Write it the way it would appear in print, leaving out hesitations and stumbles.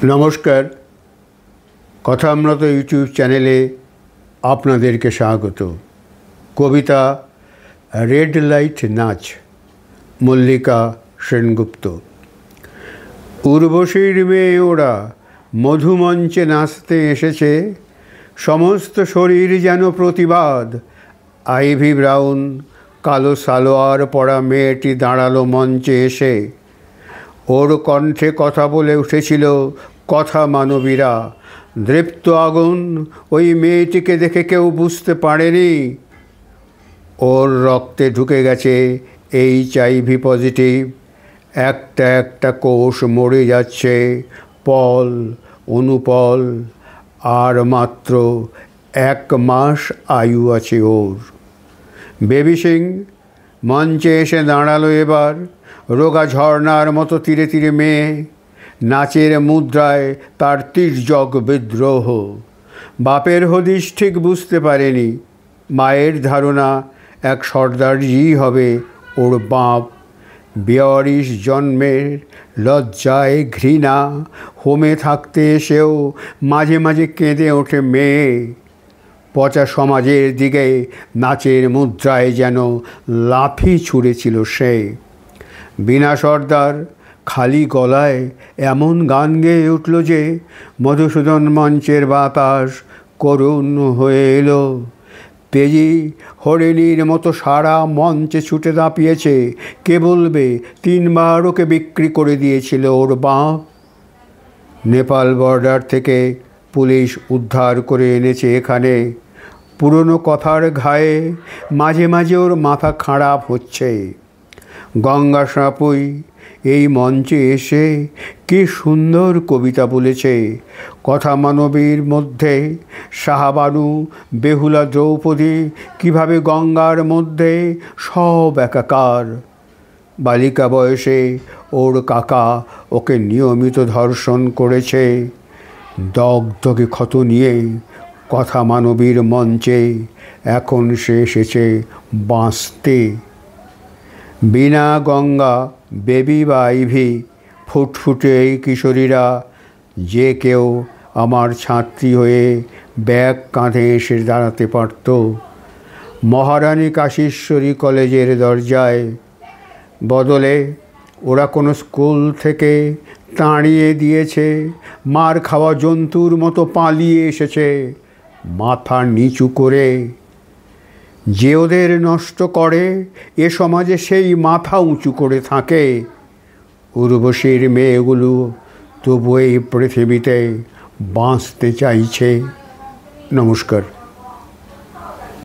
নমস্কার, কথামৃত ইউটিউব চ্যানেলে আপনাদেরকে স্বাগত। কবিতা রেড লাইট নাচ, মল্লিকা সেনগুপ্ত। উর্বশীর মেয়ে ওরা মধুমঞ্চে নাচতে এসেছে, সমস্ত শরীর যেন প্রতিবাদ। আইভি ব্রাউন কালো সালোয়ার পরা মেয়েটি দাঁড়ালো মঞ্চে এসে। ওর কণ্ঠে কথা বলে উঠেছিল কথা মানবীরা। দৃপ্ত আগুন ওই মেয়েটিকে দেখে কেউ বুঝতে পারেনি ওর রক্তে ঢুকে গেছে HIV পজিটিভ। একটা একটা কোষ মরে যাচ্ছে, পল অনুপল। আর মাত্র 1 মাস আয়ু আছে ওর। বেবি সিং মঞ্চে এসে দাঁড়ালো এবার, রোগা ঝর্ণার মতো তীরে তীরে মেয়ে। নাচের মুদ্রায় তার তির্যক বিদ্রোহ। বাপের হদিশ ঠিক বুঝতে পারেনি, মায়ের ধারণা এক সর্দারজি হবে ওর বাপ। 42 জন্মের লজ্জায় ঘৃণা, হোমে থাকতে এসেও মাঝে মাঝে কেঁদে ওঠে মেয়ে। পচা সমাজের দিকে নাচের মুদ্রায় যেন লাফি ছুঁড়েছিল সে। বিনা সর্দার খালি গলায় এমন গান গেয়ে উঠল যে মধুসূদন মঞ্চের বাতাস করুণ হয়ে এলো। তেজি হরিণীর মতো সারা মঞ্চে ছুটে দাপিয়েছে। কে বলবে 3 বার ওকে বিক্রি করে দিয়েছিল ওর বাপ। নেপাল বর্ডার থেকে পুলিশ উদ্ধার করে এনেছে এখানে। পুরনো কথার ঘায়ে মাঝে মাঝে ওর মাথা খারাপ হচ্ছে। গঙ্গা সাপুই এই মঞ্চে এসে কি সুন্দর কবিতা বলেছে। কথা মানবীর মধ্যে শাহবানু, বেহুলা, দ্রৌপদী কিভাবে গঙ্গার মধ্যে সব একাকার। বালিকা বয়সে ওর কাকা ওকে নিয়মিত ধর্ষণ করেছে। দগদগে ক্ষত নিয়ে কথা মানবীর মঞ্চে এখন সে এসেছে বাঁচতে। বিনা গঙ্গা, বেবি বা আইভি, ফুটফুটে এই কিশোরীরা যে কেউ আমার ছাত্রী হয়ে ব্যাগ কাঁধে এসে দাঁড়াতে পারত মহারানী কাশীশ্বরী কলেজের দরজায়। বদলে ওরা কোনো স্কুল থেকে তাড়িয়ে দিয়েছে, মার খাওয়া জন্তুর মতো পালিয়ে এসেছে মাথা নিচু করে। যে ওদের নষ্ট করে এ সমাজে সেই মাথা উঁচু করে থাকে। উর্বশীর মেয়েগুলো তবু এই পৃথিবীতে বাঁচতে চাইছে। নমস্কার।